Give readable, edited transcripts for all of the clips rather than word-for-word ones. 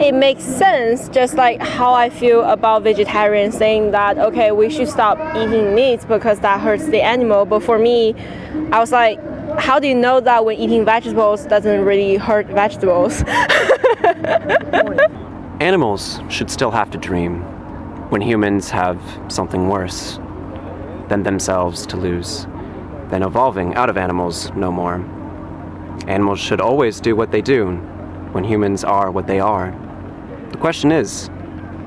it makes sense, just like how I feel about vegetarians saying that, okay, we should stop eating meat because that hurts the animal. But for me, I was like, how do you know that when eating vegetables doesn't really hurt vegetables? Animals should still have to dream when humans have something worse than themselves to lose, than evolving out of animals no more. Animals should always do what they do when humans are what they are. The question is,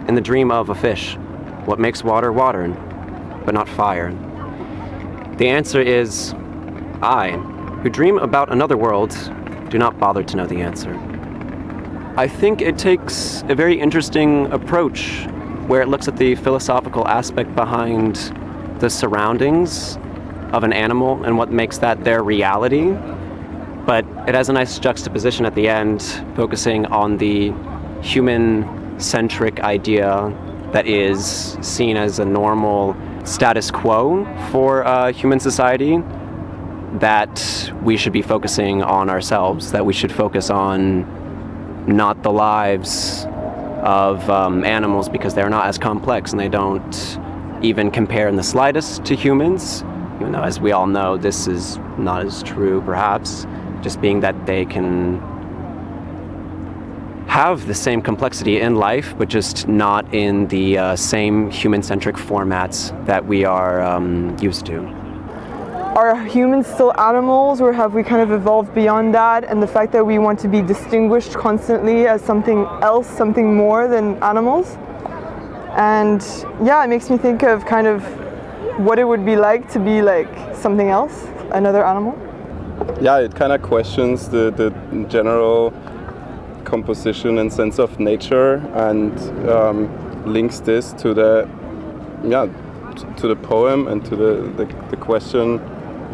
in the dream of a fish, what makes water water, but not fire? The answer is, I, who dream about another world, do not bother to know the answer. I think it takes a very interesting approach where it looks at the philosophical aspect behind the surroundings of an animal and what makes that their reality. But it has a nice juxtaposition at the end, focusing on the human-centric idea that is seen as a normal status quo for human society, that we should be focusing on ourselves, that we should focus on not the lives of animals because they're not as complex and they don't even compare in the slightest to humans, even though, as we all know, this is not as true, perhaps, just being that they can have the same complexity in life, but just not in the same human-centric formats that we are used to. Are humans still animals, or have we kind of evolved beyond that, and the fact that we want to be distinguished constantly as something else, something more than animals? And yeah, it makes me think of kind of what it would be like to be like something else, another animal. Yeah, it kind of questions the general composition and sense of nature, and links this to the poem and to the question,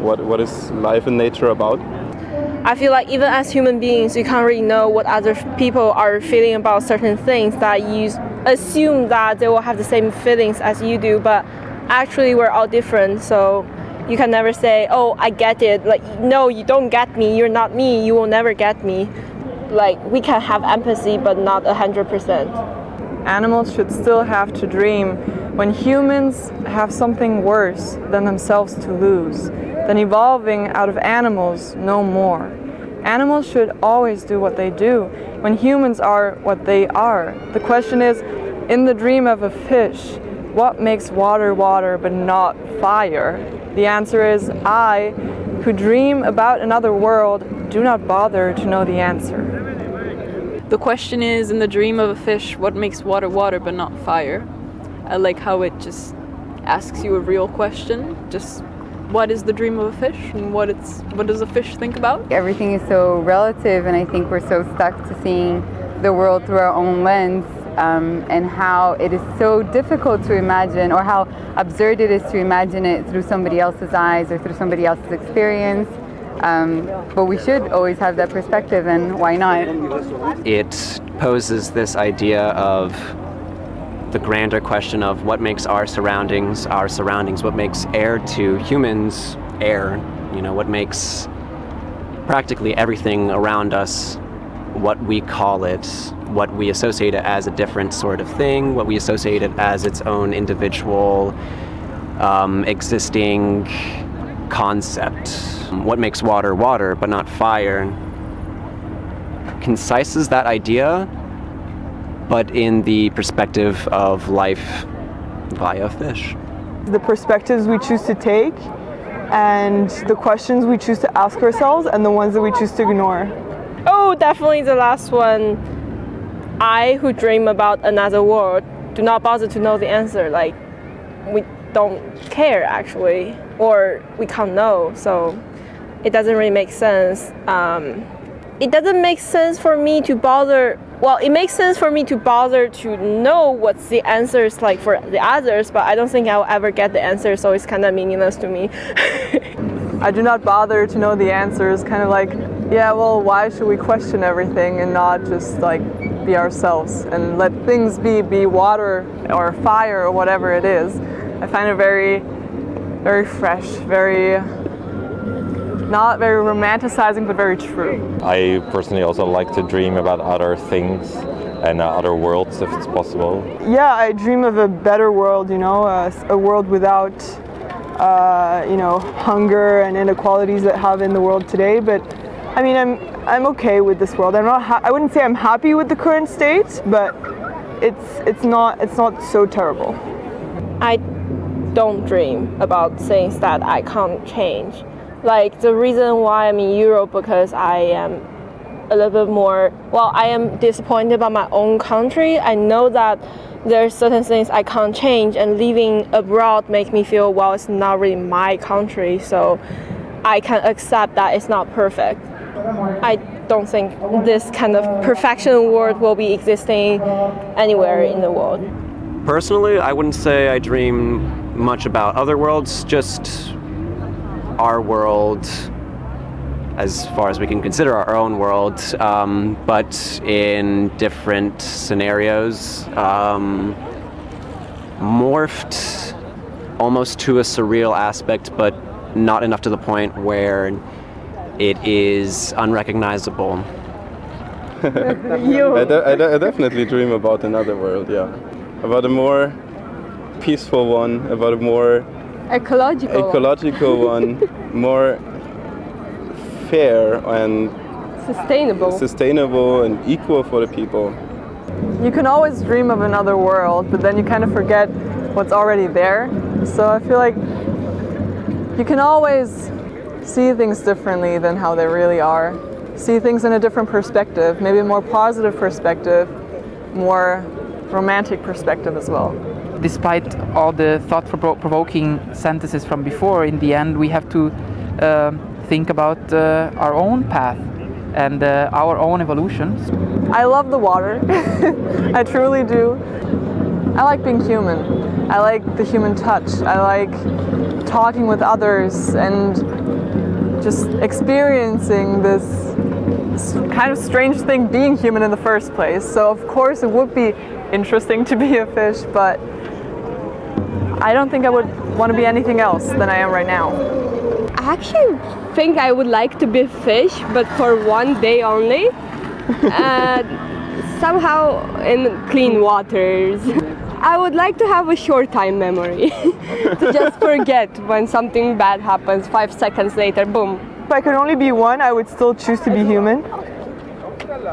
what is life and nature about? I feel like even as human beings, you can't really know what other people are feeling about certain things, that you assume that they will have the same feelings as you do, but actually we're all different, so you can never say, oh, I get it. Like, no, you don't get me, you're not me, you will never get me. Like, we can have empathy, but not 100%. Animals should still have to dream when humans have something worse than themselves to lose, then evolving out of animals no more. Animals should always do what they do when humans are what they are. The question is, in the dream of a fish, what makes water water but not fire? The answer is, I, who dream about another world, do not bother to know the answer. The question is, in the dream of a fish, what makes water water but not fire? I like how it just asks you a real question. Just, what is the dream of a fish, and what does a fish think about? Everything is so relative, and I think we're so stuck to seeing the world through our own lens, and how it is so difficult to imagine, or how absurd it is to imagine it through somebody else's eyes or through somebody else's experience. But we should always have that perspective, and why not? It poses this idea of the grander question of what makes our surroundings, what makes air to humans air, what makes practically everything around us what we call it, what we associate it as a different sort of thing, what we associate it as its own individual existing concept. What makes water water but not fire concises that idea, but in the perspective of life via fish. The perspectives we choose to take, and the questions we choose to ask ourselves, and the ones that we choose to ignore. Oh, definitely the last one. I, who dream about another world, do not bother to know the answer. Like, we don't care, actually, or we can't know, so it doesn't really make sense. It doesn't make sense for me to bother. Well, it makes sense for me to bother to know what's the answers like for the others, but I don't think I'll ever get the answer, so it's kind of meaningless to me. I do not bother to know the answers, kind of like, yeah, well, why should we question everything and not just like be ourselves and let things be water or fire or whatever it is. I find it very, very fresh, very, not very romanticizing, but very true. I personally also like to dream about other things, and other worlds if it's possible? Yeah, I dream of a better world, you know, a world without, you know, hunger and inequalities that have in the world today. But I mean, I'm okay with this world. I wouldn't say I'm happy with the current state, but it's not so terrible. I don't dream about things that I can't change. Like the reason why I'm in Europe, because I am a little bit more, well, I am disappointed by my own country. I know that there are certain things I can't change, and living abroad makes me feel, well, it's not really my country, so I can accept that it's not perfect. I don't think this kind of perfection world will be existing anywhere in the world. Personally, I wouldn't say I dream much about other worlds, just our world as far as we can consider our own world, but in different scenarios, morphed almost to a surreal aspect, but not enough to the point where it is unrecognizable. I definitely dream about another world, yeah. About a more peaceful one, about a more ecological one, more fair and sustainable and equal for the people. You can always dream of another world, but then you kind of forget what's already there. So I feel like you can always see things differently than how they really are. See things in a different perspective, maybe a more positive perspective, more romantic perspective as well. Despite all the thought-provoking sentences from before, in the end we have to think about our own path and our own evolution. I love the water. I truly do. I like being human. I like the human touch. I like talking with others and just experiencing this kind of strange thing, being human in the first place. So of course it would be interesting to be a fish, but I don't think I would want to be anything else than I am right now. I actually think I would like to be a fish, but for one day only. Somehow in clean waters. I would like to have a short time memory. To just forget when something bad happens, 5 seconds later, boom. If I could only be one, I would still choose to be human.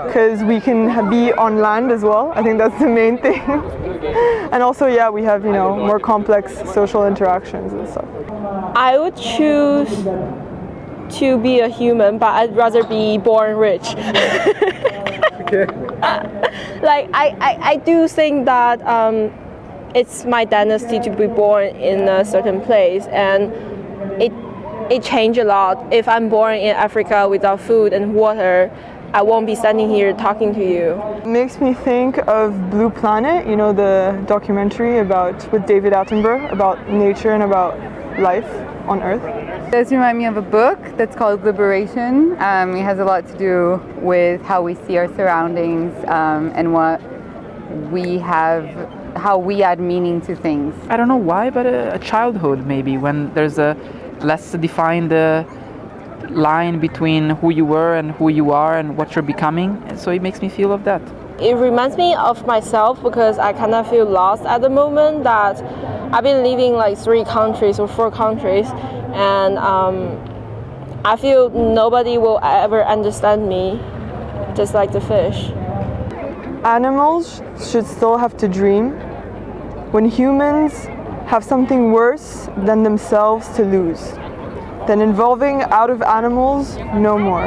Because we can be on land as well. I think that's the main thing. And also, yeah, we have, you know, more complex social interactions and stuff. I would choose to be a human, but I'd rather be born rich. Like, I do think that it's my destiny to be born in a certain place, and it changed a lot. If I'm born in Africa without food and water, I won't be standing here talking to you. It makes me think of Blue Planet, you know, the documentary with David Attenborough about nature and about life on Earth. It does remind me of a book that's called Liberation. It has a lot to do with how we see our surroundings and what we have, how we add meaning to things. I don't know why, but a childhood maybe, when there's a less defined line between who you were and who you are and what you're becoming, and so it makes me feel of that. It reminds me of myself because I kind of feel lost at the moment, that I've been living like 3 countries or 4 countries, and I feel nobody will ever understand me, just like the fish. Animals should still have to dream when humans have something worse than themselves to lose. Then evolving out of animals no more.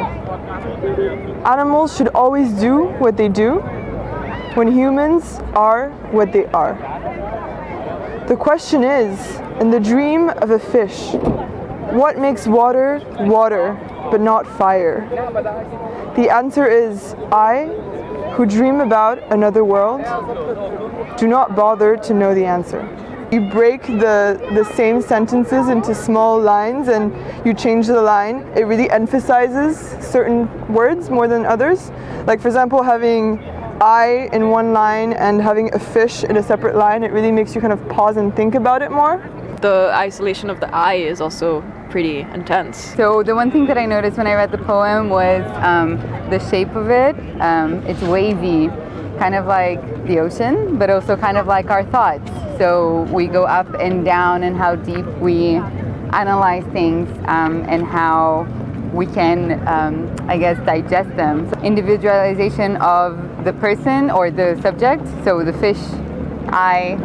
Animals should always do what they do when humans are what they are. The question is, in the dream of a fish, what makes water water but not fire? The answer is, I, who dream about another world, do not bother to know the answer. You break the same sentences into small lines and you change the line. It really emphasizes certain words more than others. Like, for example, having I in one line and having a fish in a separate line, it really makes you kind of pause and think about it more. The isolation of the I is also pretty intense. So the one thing that I noticed when I read the poem was the shape of it. It's wavy. kind of like the ocean, but also kind of like our thoughts. So we go up and down and how deep we analyze things and how we can, I guess, digest them. So individualization of the person or the subject, so the fish eye,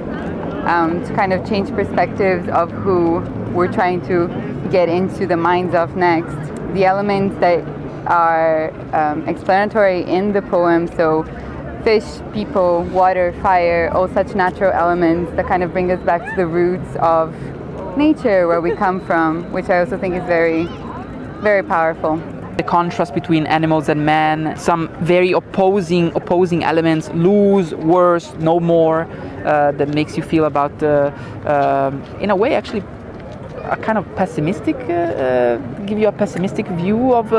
to kind of change perspectives of who we're trying to get into the minds of next. The elements that are explanatory in the poem, so fish, people, water, fire, all such natural elements that kind of bring us back to the roots of nature, where we come from, which I also think is very, very powerful. The contrast between animals and man, some very opposing elements, lose, worse, no more, that makes you feel about, in a way, actually, a kind of pessimistic, give you a pessimistic view of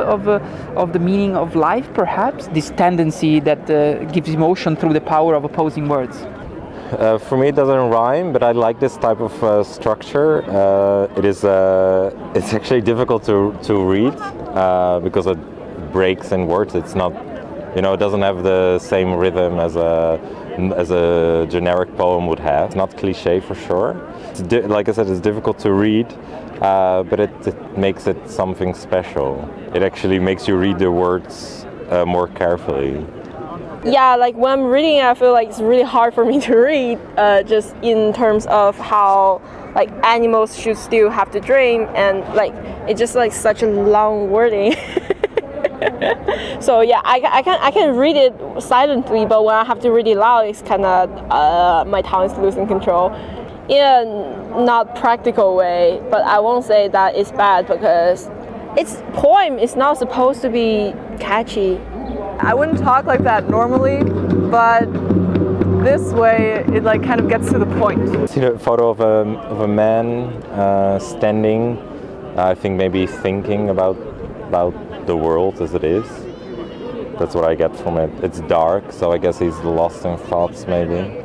the meaning of life, perhaps. This tendency that gives emotion through the power of opposing words. For me, it doesn't rhyme, but I like this type of structure. It's actually difficult to read because it breaks in words. It's not, it doesn't have the same rhythm as a generic poem would have. It's not cliché for sure. Like I said, it's difficult to read, but it makes it something special. It actually makes you read the words more carefully. Yeah, like when I'm reading it, I feel like it's really hard for me to read, just in terms of how like animals should still have to dream, and like it's just like such a long wording. So yeah, I can read it silently, but when I have to read it loud, it's kind of my tongue is losing control. In a not practical way, but I won't say that it's bad because its poem is not supposed to be catchy. I wouldn't talk like that normally, but this way it like kind of gets to the point. See the photo of a man standing, I think maybe thinking about the world as it is. That's what I get from it. It's dark, so I guess he's lost in thoughts maybe,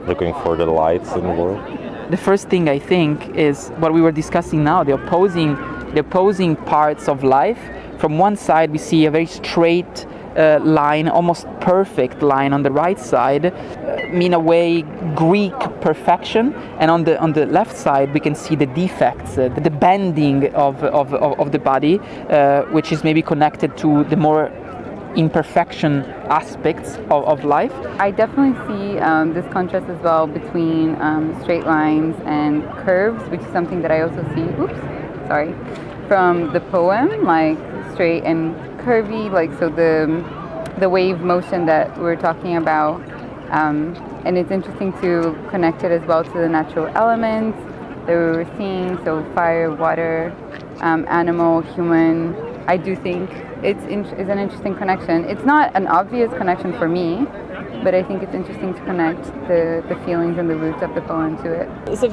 looking for the lights in the world. The first thing I think is what we were discussing now, the opposing parts of life. From one side we see a very straight line, almost perfect line on the right side, in a way Greek perfection, and on the left side we can see the defects, the bending of the body, which is maybe connected to the more imperfection aspects of life. I definitely see this contrast as well between straight lines and curves, which is something that I also see, from the poem, like straight and curvy, like so the wave motion that we're talking about, and it's interesting to connect it as well to the natural elements that we were seeing, so fire, water, animal, human. I do think it's an interesting connection. It's not an obvious connection for me, but I think it's interesting to connect the feelings and the roots of the poem to it. The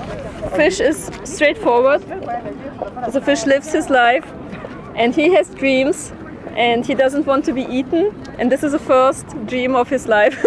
fish is straightforward. The fish lives his life and he has dreams and he doesn't want to be eaten, and this is the first dream of his life.